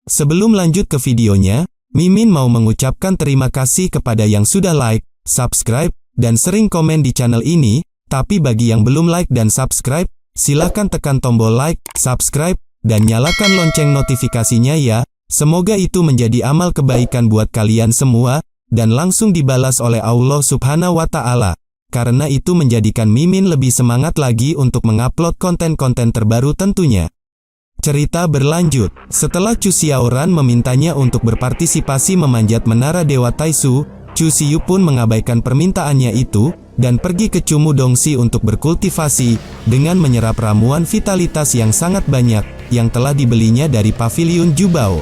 Sebelum lanjut ke videonya, Mimin mau mengucapkan terima kasih kepada yang sudah like, subscribe, dan sering komen di channel ini. Tapi bagi yang belum like dan subscribe, silahkan tekan tombol like, subscribe, dan nyalakan lonceng notifikasinya ya. Semoga itu menjadi amal kebaikan buat kalian semua, dan langsung dibalas oleh Allah Subhanahu wa Ta'ala. Karena itu menjadikan Mimin lebih semangat lagi untuk mengupload konten-konten terbaru tentunya. Cerita berlanjut, setelah Chu Xiaoran memintanya untuk berpartisipasi memanjat menara Dewa Taisu, Chu Xiu pun mengabaikan permintaannya itu, dan pergi ke Cumu Dongxi untuk berkultivasi, dengan menyerap ramuan vitalitas yang sangat banyak, yang telah dibelinya dari pavilion Jubao.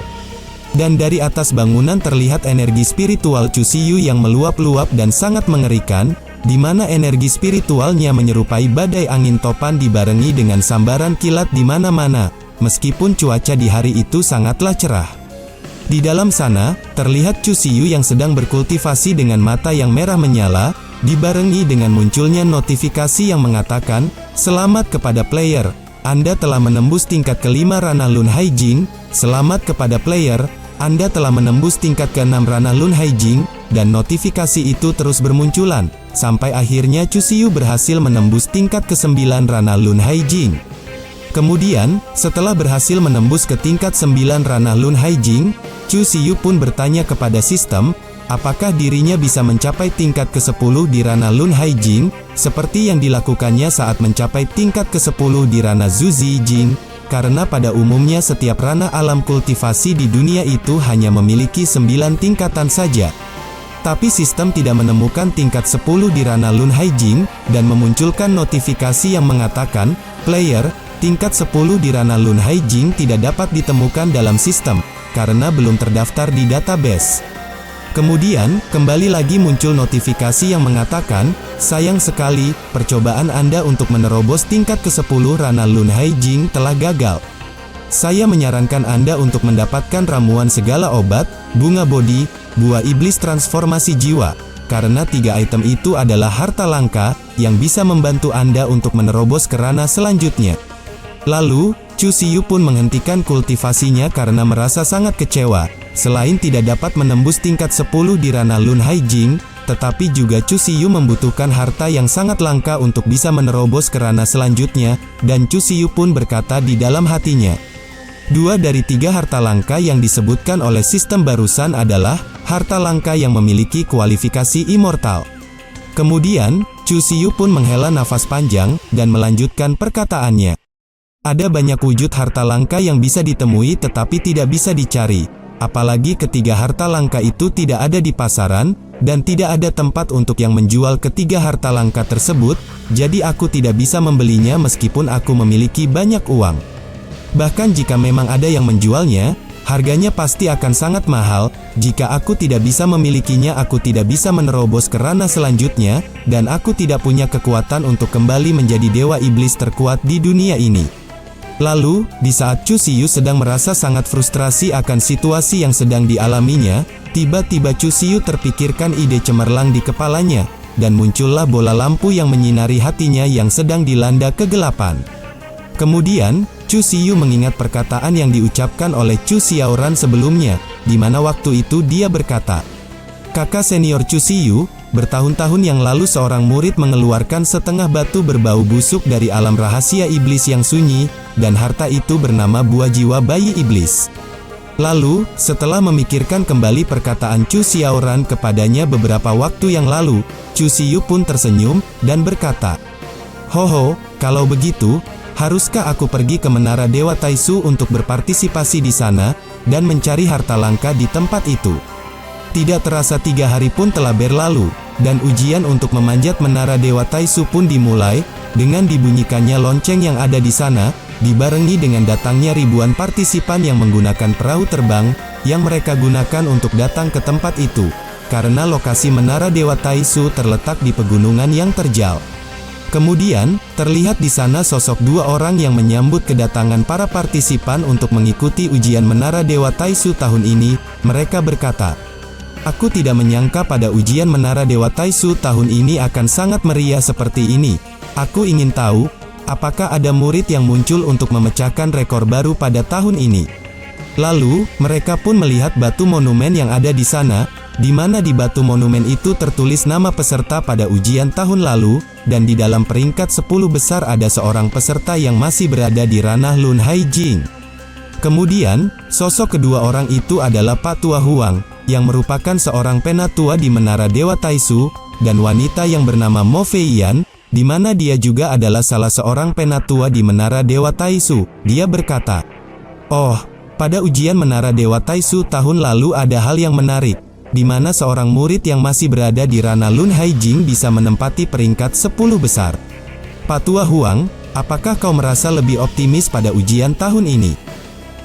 Dan dari atas bangunan terlihat energi spiritual Chu Xiu yang meluap-luap dan sangat mengerikan, di mana energi spiritualnya menyerupai badai angin topan dibarengi dengan sambaran kilat di mana-mana, meskipun cuaca di hari itu sangatlah cerah. Di dalam sana, terlihat Chu Xiu yang sedang berkultivasi dengan mata yang merah menyala, dibarengi dengan munculnya notifikasi yang mengatakan, "Selamat kepada player, Anda telah menembus tingkat ke-5 ranah Lun Haijing, selamat kepada player, Anda telah menembus tingkat ke-6 ranah Lun Haijing," dan notifikasi itu terus bermunculan, sampai akhirnya Chu Xiu berhasil menembus tingkat ke-9 ranah Lun Haijing. Kemudian, setelah berhasil menembus ke tingkat 9 ranah Lun Haijing, Chu Xiu pun bertanya kepada sistem, apakah dirinya bisa mencapai tingkat ke-10 di ranah Lun Haijing, seperti yang dilakukannya saat mencapai tingkat ke-10 di ranah Zhu Zijing, karena pada umumnya setiap ranah alam kultivasi di dunia itu hanya memiliki 9 tingkatan saja. Tapi sistem tidak menemukan tingkat 10 di ranah Lun Haijing, dan memunculkan notifikasi yang mengatakan, player, tingkat 10 di ranah Lun Haijing tidak dapat ditemukan dalam sistem, karena belum terdaftar di database. Kemudian, kembali lagi muncul notifikasi yang mengatakan, sayang sekali, percobaan Anda untuk menerobos tingkat ke-10 ranah Lun Haijing telah gagal. Saya menyarankan Anda untuk mendapatkan ramuan segala obat, bunga bodi, buah iblis transformasi jiwa, karena 3 item itu adalah harta langka, yang bisa membantu Anda untuk menerobos ke ranah selanjutnya. Lalu, Chu Xiu pun menghentikan kultivasinya karena merasa sangat kecewa. Selain tidak dapat menembus tingkat 10 di ranah Lun Haijing, tetapi juga Chu Xiu membutuhkan harta yang sangat langka untuk bisa menerobos ke ranah selanjutnya, dan Chu Xiu pun berkata di dalam hatinya. 2 dari 3 harta langka yang disebutkan oleh sistem barusan adalah harta langka yang memiliki kualifikasi immortal. Kemudian, Chu Xiu pun menghela nafas panjang, dan melanjutkan perkataannya. Ada banyak wujud harta langka yang bisa ditemui tetapi tidak bisa dicari. Apalagi ketiga harta langka itu tidak ada di pasaran, dan tidak ada tempat untuk yang menjual ketiga harta langka tersebut, jadi aku tidak bisa membelinya meskipun aku memiliki banyak uang. Bahkan jika memang ada yang menjualnya, harganya pasti akan sangat mahal. Jika aku tidak bisa memilikinya, aku tidak bisa menerobos ke ranah selanjutnya, dan aku tidak punya kekuatan untuk kembali menjadi dewa iblis terkuat di dunia ini. Lalu, di saat Chu Xiu sedang merasa sangat frustrasi akan situasi yang sedang dialaminya, tiba-tiba Chu Xiu terpikirkan ide cemerlang di kepalanya, dan muncullah bola lampu yang menyinari hatinya yang sedang dilanda kegelapan. Kemudian, Chu Xiu mengingat perkataan yang diucapkan oleh Chu Xiaoran sebelumnya, di mana waktu itu dia berkata, "Kakak senior Chu Xiu, bertahun-tahun yang lalu seorang murid mengeluarkan setengah batu berbau busuk dari alam rahasia iblis yang sunyi, dan harta itu bernama buah jiwa bayi iblis." Lalu, setelah memikirkan kembali perkataan Chu Xiaoran kepadanya beberapa waktu yang lalu, Chu Xiu pun tersenyum, dan berkata, "Hoho, kalau begitu, haruskah aku pergi ke Menara Dewa Taisu untuk berpartisipasi di sana, dan mencari harta langka di tempat itu?" Tidak terasa 3 hari pun telah berlalu, dan ujian untuk memanjat Menara Dewa Taisu pun dimulai, dengan dibunyikannya lonceng yang ada di sana, dibarengi dengan datangnya ribuan partisipan yang menggunakan perahu terbang, yang mereka gunakan untuk datang ke tempat itu, karena lokasi Menara Dewa Taisu terletak di pegunungan yang terjal. Kemudian, terlihat di sana sosok 2 orang yang menyambut kedatangan para partisipan untuk mengikuti ujian Menara Dewa Taisu tahun ini. Mereka berkata, "Aku tidak menyangka pada ujian Menara Dewa Taisu tahun ini akan sangat meriah seperti ini. Aku ingin tahu, apakah ada murid yang muncul untuk memecahkan rekor baru pada tahun ini?" Lalu, mereka pun melihat batu monumen yang ada di sana, di mana di batu monumen itu tertulis nama peserta pada ujian tahun lalu, dan di dalam peringkat 10 besar ada seorang peserta yang masih berada di ranah Lun Haijing. Kemudian, sosok kedua orang itu adalah Pak Tua Huang, yang merupakan seorang penatua di Menara Dewa Taisu, dan wanita yang bernama Mo Feiyan, di mana dia juga adalah salah seorang penatua di Menara Dewa Taisu. Dia berkata, "Oh, pada ujian Menara Dewa Taisu tahun lalu ada hal yang menarik, di mana seorang murid yang masih berada di ranah Lun Haijing bisa menempati peringkat 10 besar. Pak Tua Huang, apakah kau merasa lebih optimis pada ujian tahun ini?"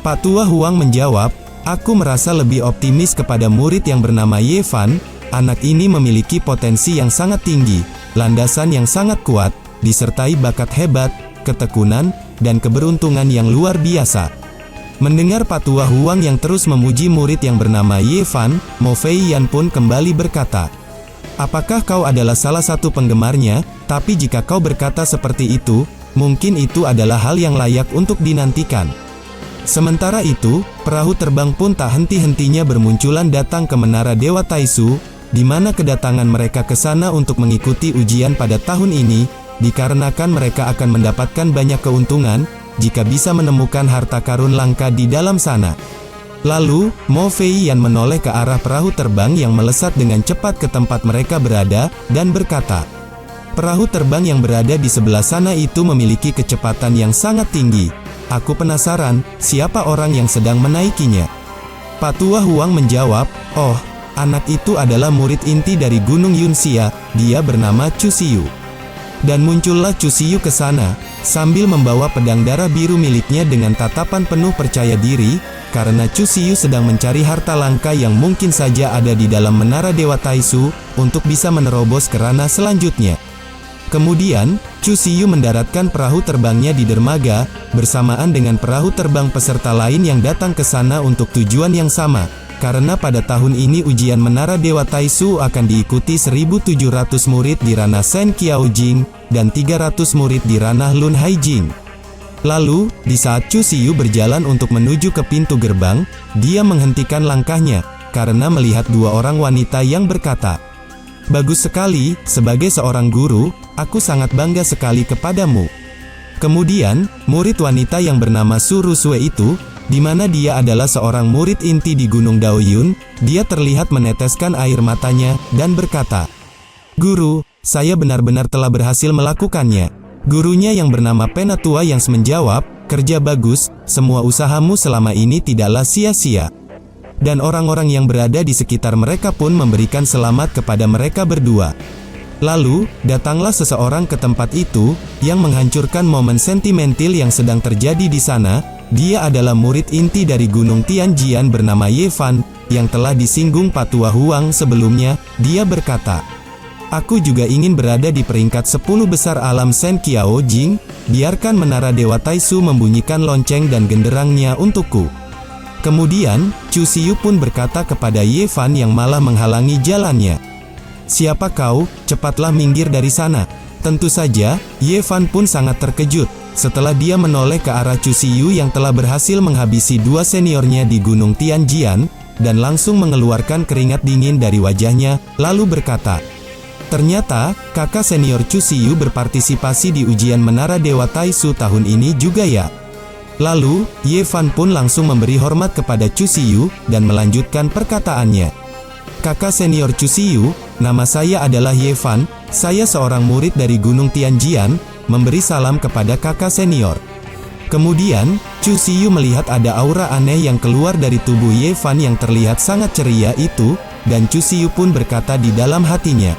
Pak Tua Huang menjawab, "Aku merasa lebih optimis kepada murid yang bernama Ye Fan. Anak ini memiliki potensi yang sangat tinggi, landasan yang sangat kuat, disertai bakat hebat, ketekunan, dan keberuntungan yang luar biasa." Mendengar Pak Tua Huang yang terus memuji murid yang bernama Ye Fan, Mo Feiyan pun kembali berkata, "Apakah kau adalah salah satu penggemarnya? Tapi jika kau berkata seperti itu, mungkin itu adalah hal yang layak untuk dinantikan." Sementara itu, perahu terbang pun tak henti-hentinya bermunculan datang ke Menara Dewa Taisu, di mana kedatangan mereka ke sana untuk mengikuti ujian pada tahun ini, dikarenakan mereka akan mendapatkan banyak keuntungan, jika bisa menemukan harta karun langka di dalam sana. Lalu, Mo Feiyan menoleh ke arah perahu terbang yang melesat dengan cepat ke tempat mereka berada, dan berkata, "Perahu terbang yang berada di sebelah sana itu memiliki kecepatan yang sangat tinggi. Aku penasaran, siapa orang yang sedang menaikinya?" Pak Tua Huang menjawab, "Oh, anak itu adalah murid inti dari Gunung Yunxia, dia bernama Chu Xiu." Dan muncullah Chu Xiu ke sana, sambil membawa pedang darah biru miliknya dengan tatapan penuh percaya diri, karena Chu Xiu sedang mencari harta langka yang mungkin saja ada di dalam Menara Dewa Taisu, untuk bisa menerobos ke ranah selanjutnya. Kemudian, Chu Xiu mendaratkan perahu terbangnya di dermaga, bersamaan dengan perahu terbang peserta lain yang datang ke sana untuk tujuan yang sama. Karena pada tahun ini ujian Menara Dewa Taisu akan diikuti 1.700 murid di ranah Shen Qiaojing, dan 300 murid di ranah Lun Haijing. Lalu, di saat Chu Xiu berjalan untuk menuju ke pintu gerbang, dia menghentikan langkahnya, karena melihat dua orang wanita yang berkata, "Bagus sekali, sebagai seorang guru, aku sangat bangga sekali kepadamu." Kemudian, murid wanita yang bernama Su Rusue itu, di mana dia adalah seorang murid inti di Gunung Daoyun, dia terlihat meneteskan air matanya, dan berkata, "Guru, saya benar-benar telah berhasil melakukannya." Gurunya yang bernama Penatua yang menjawab, "Kerja bagus, semua usahamu selama ini tidaklah sia-sia." Dan orang-orang yang berada di sekitar mereka pun memberikan selamat kepada mereka berdua. Lalu, datanglah seseorang ke tempat itu, yang menghancurkan momen sentimental yang sedang terjadi di sana. Dia adalah murid inti dari Gunung Tianjian bernama Ye Fan, yang telah disinggung Pak Tua Huang sebelumnya. Dia berkata, "Aku juga ingin berada di peringkat 10 besar alam Shen Qiaojing, biarkan Menara Dewa Taisu membunyikan lonceng dan genderangnya untukku." Kemudian, Chu Xiu pun berkata kepada Ye Fan yang malah menghalangi jalannya, "Siapa kau? Cepatlah minggir dari sana." Tentu saja, Ye Fan pun sangat terkejut, setelah dia menoleh ke arah Chu Xiu yang telah berhasil menghabisi dua seniornya di Gunung Tianjian, dan langsung mengeluarkan keringat dingin dari wajahnya, lalu berkata, "Ternyata, kakak senior Chu Xiu berpartisipasi di ujian Menara Dewa Taisu tahun ini juga ya?" Lalu, Ye Fan pun langsung memberi hormat kepada Chu Xiu, dan melanjutkan perkataannya, "Kakak senior Chu Xiu, nama saya adalah Ye Fan, saya seorang murid dari Gunung Tianjian, memberi salam kepada kakak senior." Kemudian, Chu Xiu melihat ada aura aneh yang keluar dari tubuh Ye Fan yang terlihat sangat ceria itu, dan Chu Xiu pun berkata di dalam hatinya,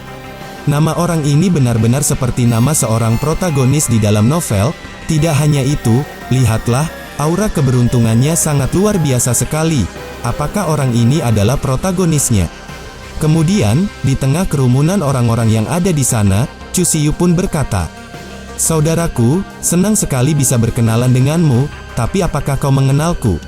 "Nama orang ini benar-benar seperti nama seorang protagonis di dalam novel." Tidak hanya itu, lihatlah, aura keberuntungannya sangat luar biasa sekali. Apakah orang ini adalah protagonisnya? Kemudian, di tengah kerumunan orang-orang yang ada di sana, Chu Xiu pun berkata, "Saudaraku, senang sekali bisa berkenalan denganmu, tapi apakah kau mengenalku?"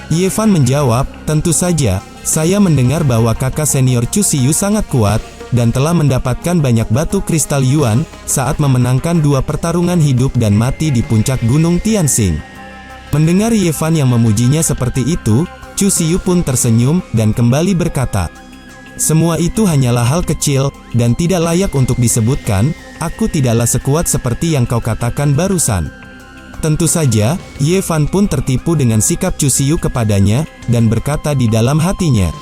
Ye Fan menjawab, "Tentu saja, saya mendengar bahwa kakak senior Chu Xiu sangat kuat, dan telah mendapatkan banyak batu kristal Yuan, saat memenangkan 2 pertarungan hidup dan mati di puncak Gunung Tianxing." Mendengar Ye Fan yang memujinya seperti itu, Chu Siyu pun tersenyum dan kembali berkata, "Semua itu hanyalah hal kecil, dan tidak layak untuk disebutkan, aku tidaklah sekuat seperti yang kau katakan barusan." Tentu saja, Ye Fan pun tertipu dengan sikap Chu Siyu kepadanya, dan berkata di dalam hatinya,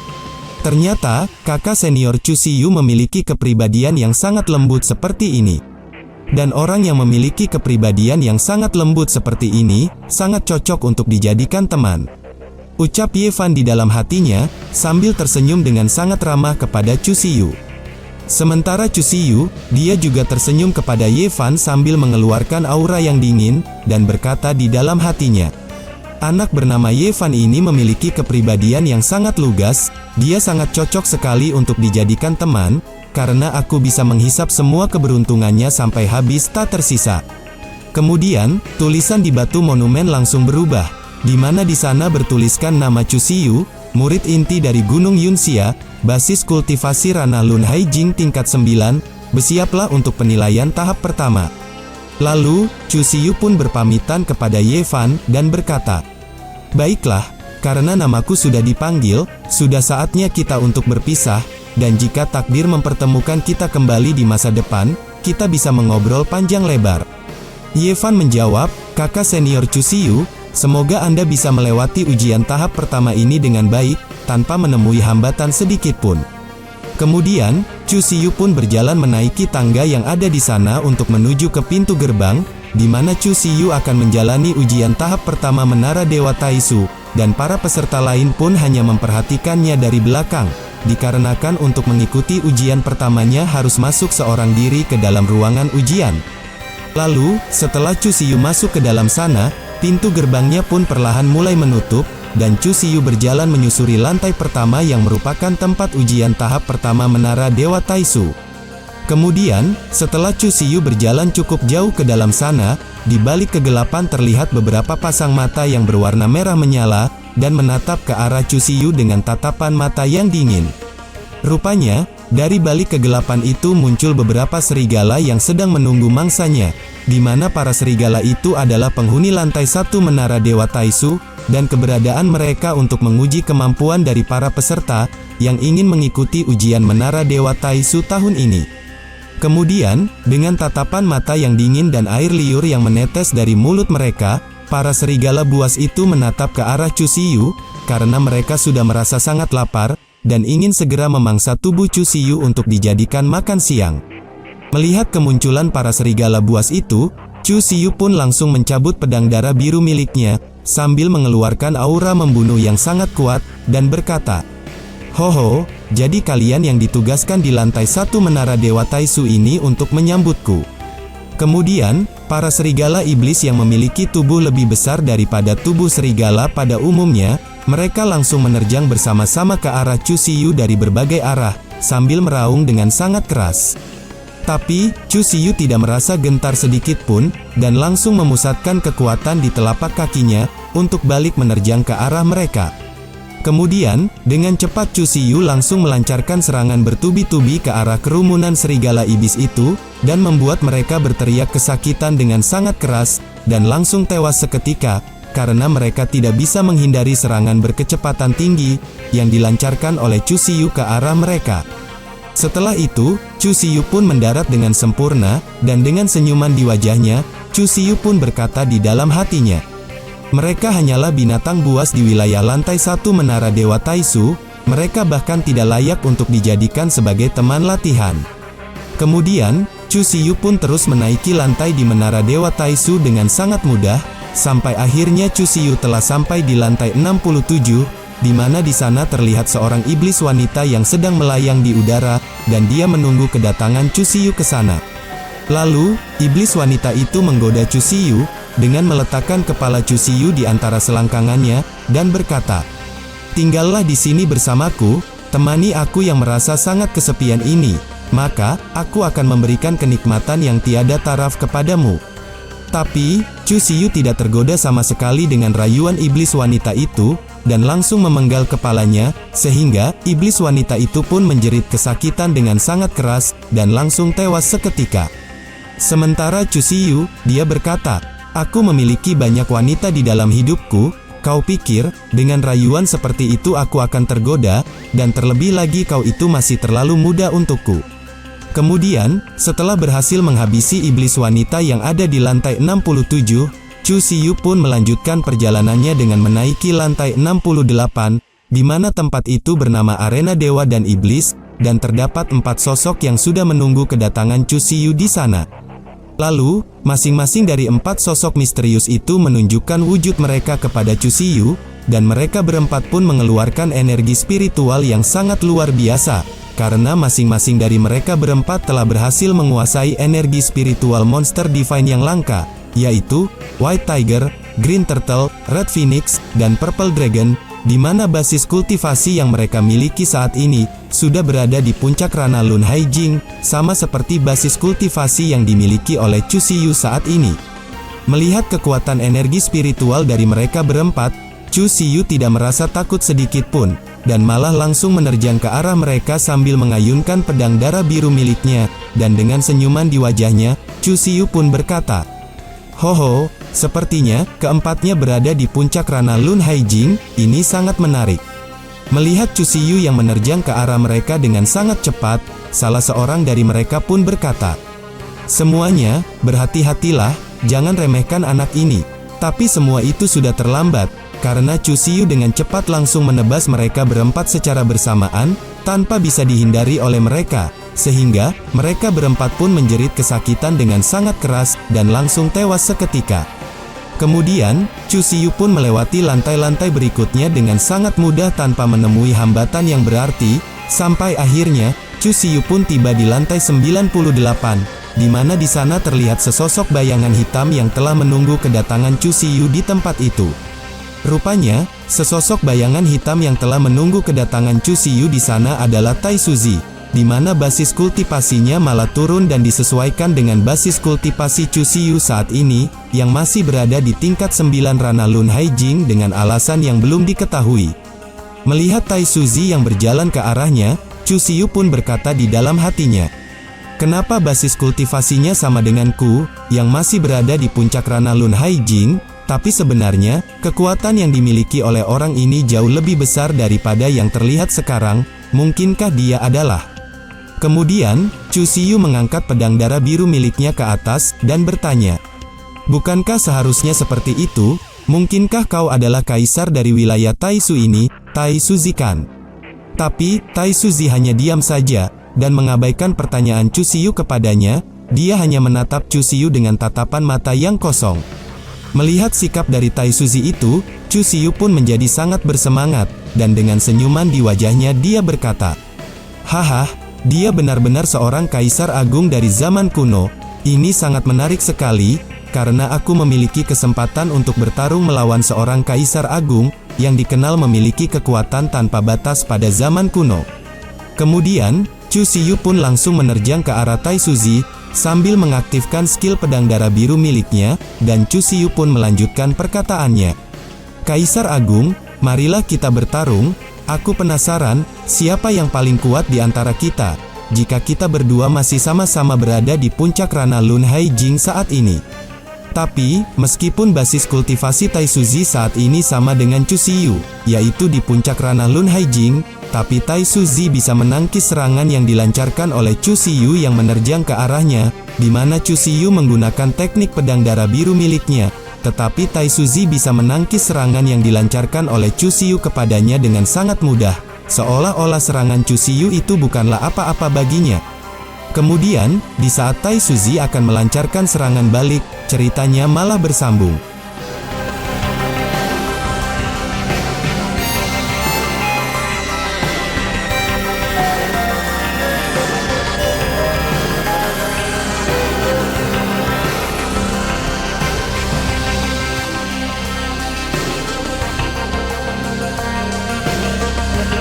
"Ternyata, kakak senior Chu Siyu memiliki kepribadian yang sangat lembut seperti ini. Dan orang yang memiliki kepribadian yang sangat lembut seperti ini, sangat cocok untuk dijadikan teman." Ucap Ye Fan di dalam hatinya, sambil tersenyum dengan sangat ramah kepada Chu Siyu. Sementara Chu Siyu, dia juga tersenyum kepada Ye Fan sambil mengeluarkan aura yang dingin, dan berkata di dalam hatinya, "Anak bernama Ye Fan ini memiliki kepribadian yang sangat lugas, dia sangat cocok sekali untuk dijadikan teman, karena aku bisa menghisap semua keberuntungannya sampai habis tak tersisa." Kemudian, tulisan di batu monumen langsung berubah, di mana di sana bertuliskan nama Chu Siyu, murid inti dari Gunung Yunxia, basis kultivasi ranah Lun Hai Jing tingkat 9, bersiaplah untuk penilaian tahap pertama. Lalu, Chu Siyu pun berpamitan kepada Ye Fan, dan berkata, "Baiklah, karena namaku sudah dipanggil, sudah saatnya kita untuk berpisah, dan jika takdir mempertemukan kita kembali di masa depan, kita bisa mengobrol panjang lebar." Ye Fan menjawab, "Kakak senior Chu Siyu, semoga Anda bisa melewati ujian tahap pertama ini dengan baik, tanpa menemui hambatan sedikit pun." Kemudian, Chu Siyu pun berjalan menaiki tangga yang ada di sana untuk menuju ke pintu gerbang, di mana Chu Siyu akan menjalani ujian tahap pertama Menara Dewa Taisu, dan para peserta lain pun hanya memperhatikannya dari belakang, dikarenakan untuk mengikuti ujian pertamanya harus masuk seorang diri ke dalam ruangan ujian. Lalu, setelah Chu Siyu masuk ke dalam sana, pintu gerbangnya pun perlahan mulai menutup, dan Chu Siyu berjalan menyusuri lantai pertama yang merupakan tempat ujian tahap pertama Menara Dewa Taisu. Kemudian, setelah Chu Siyu berjalan cukup jauh ke dalam sana, di balik kegelapan terlihat beberapa pasang mata yang berwarna merah menyala, dan menatap ke arah Chu Siyu dengan tatapan mata yang dingin. Rupanya, dari balik kegelapan itu muncul beberapa serigala yang sedang menunggu mangsanya, di mana para serigala itu adalah penghuni lantai 1 Menara Dewa Taisu, dan keberadaan mereka untuk menguji kemampuan dari para peserta, yang ingin mengikuti ujian Menara Dewa Taisu tahun ini. Kemudian, dengan tatapan mata yang dingin dan air liur yang menetes dari mulut mereka, para serigala buas itu menatap ke arah Chu Siyu, karena mereka sudah merasa sangat lapar, dan ingin segera memangsa tubuh Chu Siyu untuk dijadikan makan siang. Melihat kemunculan para serigala buas itu, Chu Siyu pun langsung mencabut pedang darah biru miliknya, sambil mengeluarkan aura membunuh yang sangat kuat, dan berkata, "Hoho, jadi kalian yang ditugaskan di lantai 1 Menara Dewa Taisu ini untuk menyambutku." Kemudian, para serigala iblis yang memiliki tubuh lebih besar daripada tubuh serigala pada umumnya, mereka langsung menerjang bersama-sama ke arah Chu Siyu dari berbagai arah, sambil meraung dengan sangat keras. Tapi, Chu Siyu tidak merasa gentar sedikit pun, dan langsung memusatkan kekuatan di telapak kakinya, untuk balik menerjang ke arah mereka. Kemudian, dengan cepat Chu Siyu langsung melancarkan serangan bertubi-tubi ke arah kerumunan serigala iblis itu, dan membuat mereka berteriak kesakitan dengan sangat keras, dan langsung tewas seketika, karena mereka tidak bisa menghindari serangan berkecepatan tinggi, yang dilancarkan oleh Chu Siyu ke arah mereka. Setelah itu, Chu Siyu pun mendarat dengan sempurna, dan dengan senyuman di wajahnya, Chu Siyu pun berkata di dalam hatinya, "Mereka hanyalah binatang buas di wilayah lantai 1 Menara Dewa Taisu, mereka bahkan tidak layak untuk dijadikan sebagai teman latihan." Kemudian, Chu Siyu pun terus menaiki lantai di Menara Dewa Taisu dengan sangat mudah, sampai akhirnya Chu Siyu telah sampai di lantai 67, di mana di sana terlihat seorang iblis wanita yang sedang melayang di udara, dan dia menunggu kedatangan Chu Siyu ke sana. Lalu, iblis wanita itu menggoda Chu Siyu, dengan meletakkan kepala Chu Siyu di antara selangkangannya, dan berkata, "Tinggallah di sini bersamaku, temani aku yang merasa sangat kesepian ini, maka, aku akan memberikan kenikmatan yang tiada taraf kepadamu." Tapi, Chu Siyu tidak tergoda sama sekali dengan rayuan iblis wanita itu, dan langsung memenggal kepalanya, sehingga iblis wanita itu pun menjerit kesakitan dengan sangat keras, dan langsung tewas seketika. Sementara Chu Siyu, dia berkata, Aku memiliki banyak wanita di dalam hidupku. Kau pikir, dengan rayuan seperti itu aku akan tergoda, dan terlebih lagi kau itu masih terlalu muda untukku. Kemudian, setelah berhasil menghabisi iblis wanita yang ada di lantai 67, Chu Siyu pun melanjutkan perjalanannya dengan menaiki lantai 68, di mana tempat itu bernama Arena Dewa dan Iblis, dan terdapat 4 sosok yang sudah menunggu kedatangan Chu Siyu di sana. Lalu, masing-masing dari 4 sosok misterius itu menunjukkan wujud mereka kepada Chu Siyu, dan mereka berempat pun mengeluarkan energi spiritual yang sangat luar biasa, karena masing-masing dari mereka berempat telah berhasil menguasai energi spiritual monster divine yang langka, yaitu White Tiger, Green Turtle, Red Phoenix, dan Purple Dragon, di mana basis kultivasi yang mereka miliki saat ini sudah berada di puncak Rana Lun Haijing, sama seperti basis kultivasi yang dimiliki oleh Chu Siyu saat ini. Melihat kekuatan energi spiritual dari mereka berempat, Chu Siyu tidak merasa takut sedikit pun, dan malah langsung menerjang ke arah mereka sambil mengayunkan pedang darah biru miliknya, dan dengan senyuman di wajahnya, Chu Siyu pun berkata, "Hoho, sepertinya keempatnya berada di puncak Rana Lun Haijing, ini sangat menarik." Melihat Chu Siyu yang menerjang ke arah mereka dengan sangat cepat, salah seorang dari mereka pun berkata, "Semuanya, berhati-hatilah, jangan remehkan anak ini." Tapi semua itu sudah terlambat, karena Chu Siyu dengan cepat langsung menebas mereka berempat secara bersamaan, tanpa bisa dihindari oleh mereka, sehingga mereka berempat pun menjerit kesakitan dengan sangat keras, dan langsung tewas seketika. Kemudian, Chu Siyu pun melewati lantai-lantai berikutnya dengan sangat mudah tanpa menemui hambatan yang berarti, sampai akhirnya, Chu Siyu pun tiba di lantai 98, di mana di sana terlihat sesosok bayangan hitam yang telah menunggu kedatangan Chu Siyu di tempat itu. Rupanya, sesosok bayangan hitam yang telah menunggu kedatangan Chu Siyu di sana adalah Tai Suzy, di mana basis kultivasinya malah turun dan disesuaikan dengan basis kultivasi Chu Siyu saat ini, yang masih berada di tingkat 9 Rana Lun Haijing dengan alasan yang belum diketahui. Melihat Tai Suzy yang berjalan ke arahnya, Chu Siyu pun berkata di dalam hatinya, "Kenapa basis kultivasinya sama denganku, yang masih berada di puncak Rana Lun Haijing? Tapi sebenarnya, kekuatan yang dimiliki oleh orang ini jauh lebih besar daripada yang terlihat sekarang, mungkinkah dia adalah..." Kemudian, Chu Siyu mengangkat pedang darah biru miliknya ke atas, dan bertanya, "Bukankah seharusnya seperti itu? Mungkinkah kau adalah kaisar dari wilayah Taisu ini, Tai Suzy kan?" Tapi, Tai Suzy hanya diam saja, dan mengabaikan pertanyaan Chu Siyu kepadanya. Dia hanya menatap Chu Siyu dengan tatapan mata yang kosong. Melihat sikap dari Tai Suzy itu, Chu Siyu pun menjadi sangat bersemangat, dan dengan senyuman di wajahnya dia berkata, "Haha, dia benar-benar seorang kaisar agung dari zaman kuno. Ini sangat menarik sekali, karena aku memiliki kesempatan untuk bertarung melawan seorang kaisar agung, yang dikenal memiliki kekuatan tanpa batas pada zaman kuno." Kemudian, Chu Siyu pun langsung menerjang ke arah Tai Suzy, sambil mengaktifkan skill pedang darah biru miliknya, dan Chu Siyu pun melanjutkan perkataannya, "Kaisar Agung, marilah kita bertarung. Aku penasaran, siapa yang paling kuat di antara kita, jika kita berdua masih sama-sama berada di puncak Rana Lun Haijing saat ini." Tapi, meskipun basis kultivasi Tai Suzy saat ini sama dengan Chu Siyu, yaitu di puncak Rana Lun Haijing, tapi Tai Suzy bisa menangkis serangan yang dilancarkan oleh Chu Siyu yang menerjang ke arahnya, di mana Chu Siyu menggunakan teknik pedang darah biru miliknya. Tetapi Tai Suzy bisa menangkis serangan yang dilancarkan oleh Chu Siyu kepadanya dengan sangat mudah, seolah-olah serangan Chu Siyu itu bukanlah apa-apa baginya. Kemudian, di saat Tai Suzy akan melancarkan serangan balik, ceritanya malah bersambung.